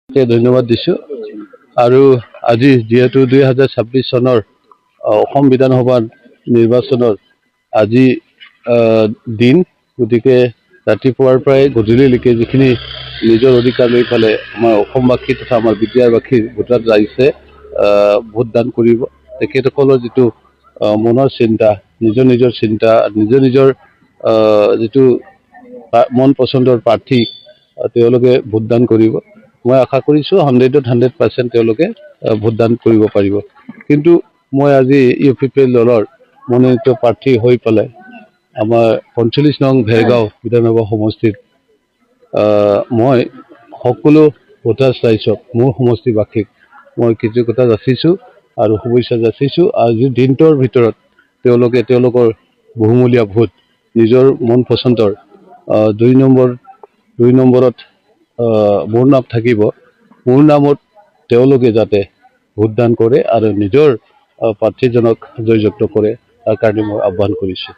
ধন্যবাদ দিছোঁ আৰু আজি যিহেতু 2026 চনৰ অসম বিধানসভাৰ নিৰ্বাচনৰ আজি দিন গতিকে ৰাতিপুৱাৰ পৰাই গধূলিলৈকে যিখিনি নিজৰ অধিকাৰ লৈ পেলাই আমাৰ অসমবাসী তথা আমাৰ বিদ্যাবাসীৰ ভোটাৰ ৰাইজে ভোটদান কৰিব তেখেতসকলৰ যিটো মনৰ চিন্তা নিজৰ চিন্তা নিজৰ যিটো মন পচন্দৰ প্ৰাৰ্থী তেওঁলোকে ভোটদান কৰিব মই আশা কৰিছোঁ 100% তেওঁলোকে ভোটদান কৰিব পাৰিব কিন্তু মই আজি UPPL দলৰ মনোনীত প্ৰাৰ্থী হৈ পেলাই আমাৰ 45 নং ভেৰগাঁও বিধানসভা সমষ্টিত মই সকলো ভোটাৰ ৰাইজক মোৰ সমষ্টিবাসীক মই কৃতজ্ঞতা যাচিছোঁ আৰু শুভেচ্ছা যাচিছোঁ আজিৰ দিনটোৰ ভিতৰত তেওঁলোকে তেওঁলোকৰ বহুমূলীয়া ভোট নিজৰ মন পচন্দৰ 2 নম্বৰত মোৰ নাম থাকিব মোৰ নামত তেওঁলোকে যাতে ভোটদান কৰে আৰু নিজৰ প্ৰাৰ্থীজনক জয়যুক্ত কৰে তাৰ কাৰণে মই আহ্বান কৰিছোঁ